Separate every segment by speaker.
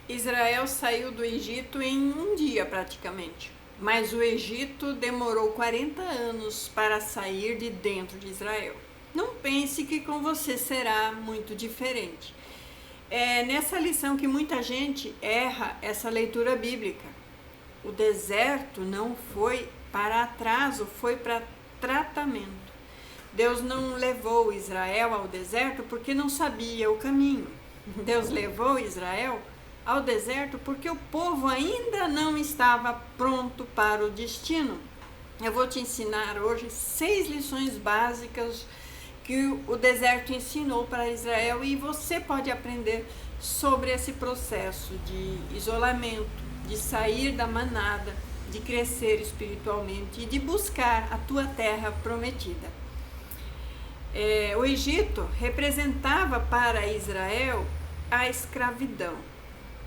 Speaker 1: Israel saiu do Egito em um dia praticamente, mas o Egito demorou 40 anos para sair de dentro de Israel. Não pense que com você será muito diferente. É nessa lição que muita gente erra essa leitura bíblica. O deserto não foi para atraso, foi para tratamento. Deus não levou Israel ao deserto porque não sabia o caminho. Deus levou Israel ao deserto porque o povo ainda não estava pronto para o destino. Eu vou te ensinar hoje 6 lições básicas que o deserto ensinou para Israel e você pode aprender sobre esse processo de isolamento, de sair da manada, de crescer espiritualmente e de buscar a tua terra prometida. O Egito representava para Israel a escravidão,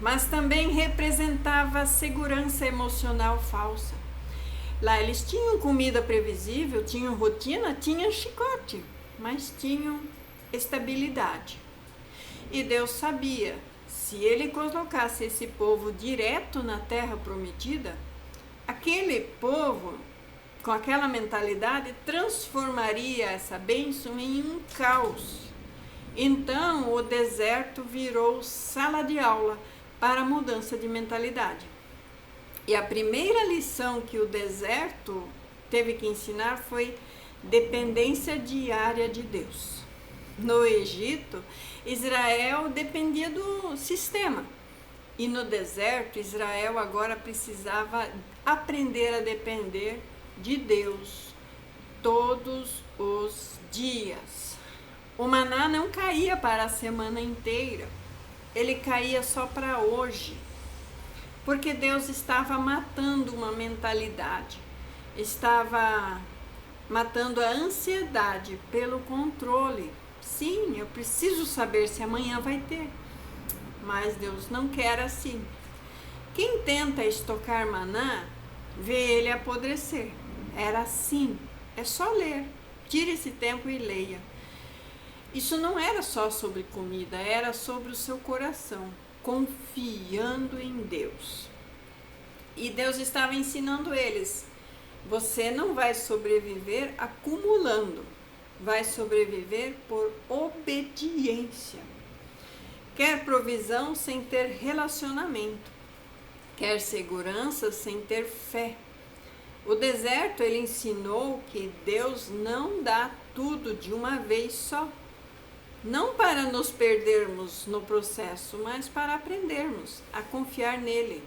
Speaker 1: mas também representava a segurança emocional falsa. Lá eles tinham comida previsível, tinham rotina, tinham chicote, mas tinham estabilidade. E Deus sabia, se ele colocasse esse povo direto na terra prometida, aquele povo, com aquela mentalidade, transformaria essa bênção em um caos. Então o deserto virou sala de aula para a mudança de mentalidade. E a primeira lição que o deserto teve que ensinar foi dependência diária de Deus. No Egito, Israel dependia do sistema. E no deserto, Israel agora precisava aprender a depender de Deus todos os dias. O maná não caía para a semana inteira, ele caía só para hoje. Porque Deus estava matando uma mentalidade, estava matando a ansiedade pelo controle. Sim, eu preciso saber se amanhã vai ter, mas Deus não quer assim. Quem tenta estocar maná, vê ele apodrecer. Era assim, é só ler, tire esse tempo e leia. Isso não era só sobre comida, era sobre o seu coração, confiando em Deus. E Deus estava ensinando eles: você não vai sobreviver acumulando, vai sobreviver por obediência. Quer provisão sem ter relacionamento, quer segurança sem ter fé. O deserto, ele ensinou que Deus não dá tudo de uma vez só. Não para nos perdermos no processo, mas para aprendermos a confiar nele.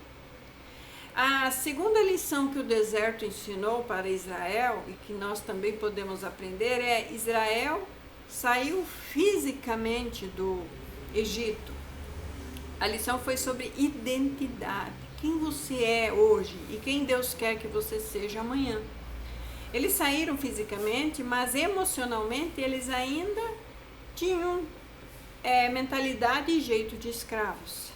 Speaker 1: A segunda lição que o deserto ensinou para Israel, e que nós também podemos aprender, é: Israel saiu fisicamente do Egito. A lição foi sobre identidade. Quem você é hoje e quem Deus quer que você seja amanhã. Eles saíram fisicamente, mas emocionalmente eles ainda tinham mentalidade e jeito de escravos.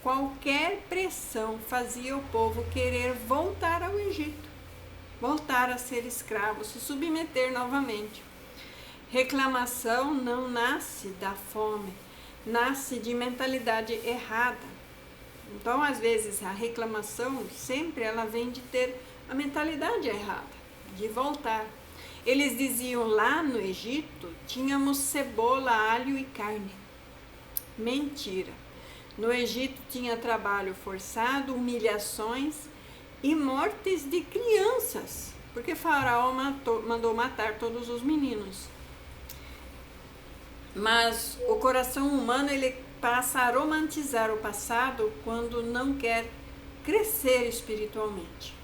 Speaker 1: Qualquer pressão fazia o povo querer voltar ao Egito, voltar a ser escravo, se submeter novamente. Reclamação não nasce da fome, nasce de mentalidade errada. Então, às vezes, a reclamação sempre ela vem de ter a mentalidade errada, de voltar. Eles diziam: lá no Egito tínhamos cebola, alho e carne. Mentira. No Egito tinha trabalho forçado, humilhações e mortes de crianças, porque Faraó mandou matar todos os meninos. Mas o coração humano ele passa a romantizar o passado quando não quer crescer espiritualmente.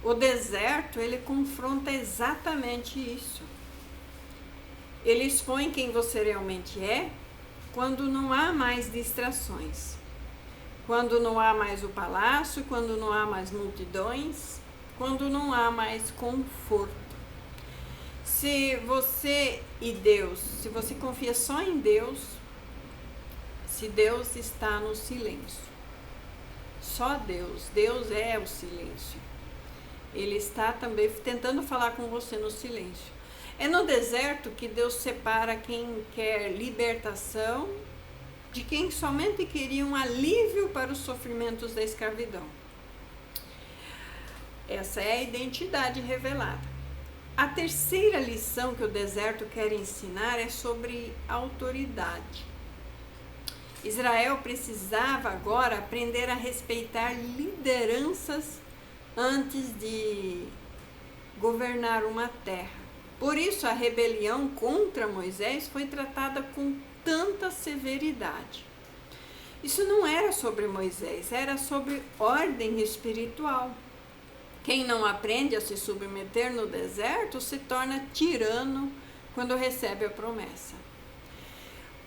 Speaker 1: O deserto, ele confronta exatamente isso. Ele expõe quem você realmente é quando não há mais distrações. Quando não há mais o palácio, quando não há mais multidões, quando não há mais conforto. Se você e Deus, se você confia só em Deus, se Deus está no silêncio. Só Deus, Deus é o silêncio. Ele está também tentando falar com você no silêncio. É no deserto que Deus separa quem quer libertação de quem somente queria um alívio para os sofrimentos da escravidão. Essa é a identidade revelada. A terceira lição que o deserto quer ensinar é sobre autoridade. Israel precisava agora aprender a respeitar lideranças antes de governar uma terra. Por isso, a rebelião contra Moisés foi tratada com tanta severidade. Isso não era sobre Moisés, era sobre ordem espiritual. Quem não aprende a se submeter no deserto se torna tirano quando recebe a promessa.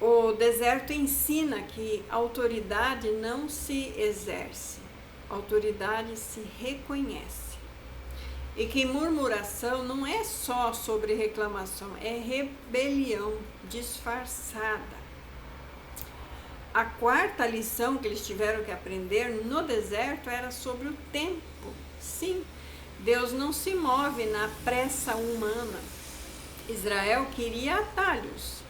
Speaker 1: O deserto ensina que autoridade não se exerce, autoridade se reconhece. E que murmuração não é só sobre reclamação, é rebelião disfarçada. A quarta lição que eles tiveram que aprender no deserto era sobre o tempo. Sim, Deus não se move na pressa humana. Israel queria atalhos.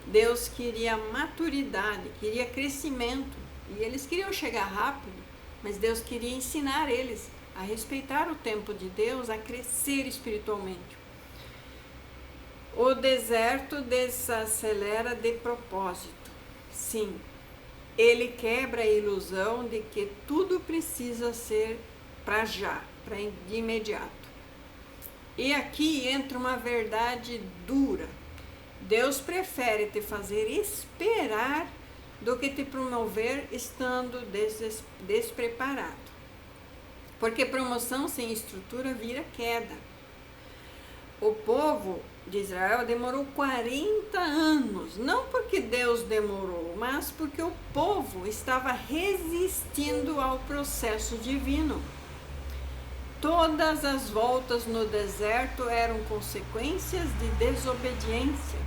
Speaker 1: Deus queria maturidade, queria crescimento. E eles queriam chegar rápido, mas Deus queria ensinar eles a respeitar o tempo de Deus, a crescer espiritualmente. O deserto desacelera de propósito. Sim, ele quebra a ilusão de que tudo precisa ser para já, de imediato. E aqui entra uma verdade dura. Deus prefere te fazer esperar do que te promover estando despreparado. Porque promoção sem estrutura vira queda. O povo de Israel demorou 40 anos, não porque Deus demorou, mas porque o povo estava resistindo ao processo divino. Todas as voltas no deserto eram consequências de desobediência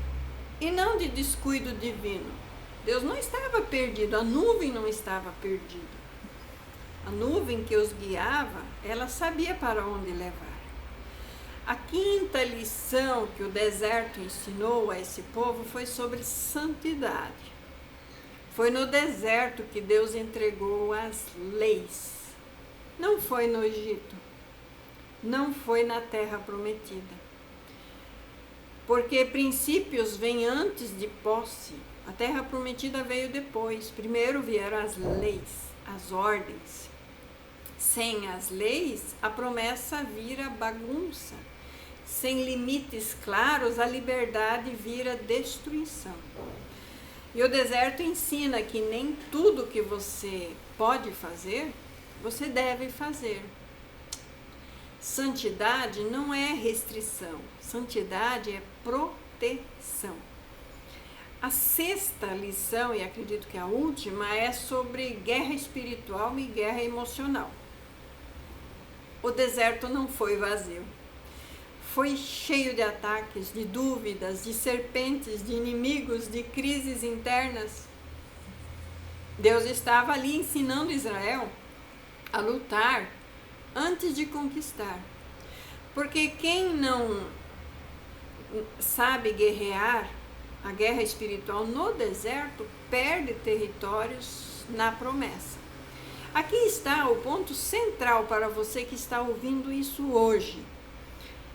Speaker 1: e não de descuido divino. Deus não estava perdido, a nuvem não estava perdida. A nuvem que os guiava, ela sabia para onde levar. A quinta lição que o deserto ensinou a esse povo foi sobre santidade. Foi no deserto que Deus entregou as leis. Não foi no Egito. Não foi na terra prometida. Porque princípios vêm antes de posse. A terra prometida veio depois. Primeiro vieram as leis, as ordens. Sem as leis, a promessa vira bagunça. Sem limites claros, a liberdade vira destruição. E o deserto ensina que nem tudo que você pode fazer, você deve fazer. Santidade não é restrição, santidade é proteção. A sexta lição, e acredito que a última, é sobre guerra espiritual e guerra emocional. O deserto não foi vazio. Foi cheio de ataques, de dúvidas, de serpentes, de inimigos, de crises internas. Deus estava ali ensinando Israel a lutar antes de conquistar. Porque quem não sabe guerrear a guerra espiritual no deserto, perde territórios na promessa. Aqui está o ponto central para você que está ouvindo isso hoje.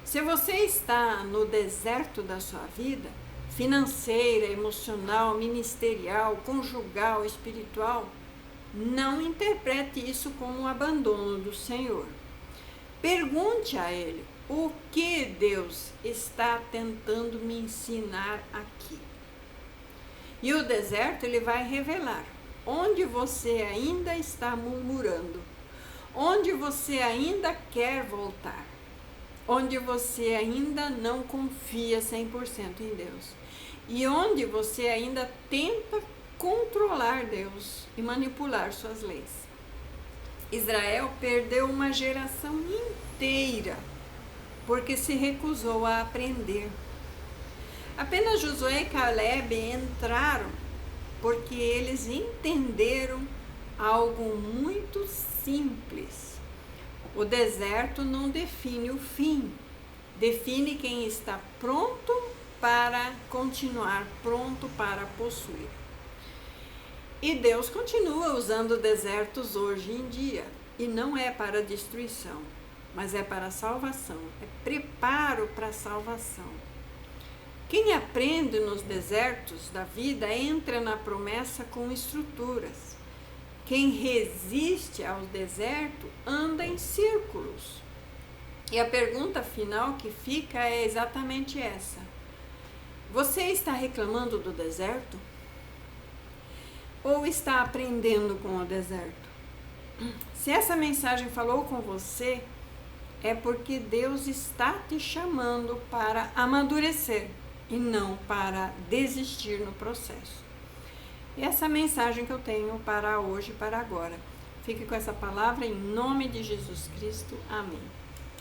Speaker 1: Se você está no deserto da sua vida, financeira, emocional, ministerial, conjugal, espiritual, não interprete isso como um abandono do Senhor. Pergunte a Ele, o que Deus está tentando me ensinar aqui? E o deserto, ele vai revelar onde você ainda está murmurando, onde você ainda quer voltar, onde você ainda não confia 100% em Deus e onde você ainda tenta controlar Deus e manipular suas leis. Israel perdeu uma geração inteira porque se recusou a aprender. Apenas Josué e Caleb entraram porque eles entenderam algo muito simples. O deserto não define o fim, define quem está pronto para continuar, pronto para possuir. E Deus continua usando desertos hoje em dia. E não é para destruição, mas é para salvação. É preparo para a salvação. Quem aprende nos desertos da vida entra na promessa com estruturas. Quem resiste ao deserto anda em círculos. E a pergunta final que fica é exatamente essa: você está reclamando do deserto? Ou está aprendendo com o deserto? Se essa mensagem falou com você, é porque Deus está te chamando para amadurecer e não para desistir no processo. E essa mensagem que eu tenho para hoje, para agora. Fique com essa palavra em nome de Jesus Cristo. Amém.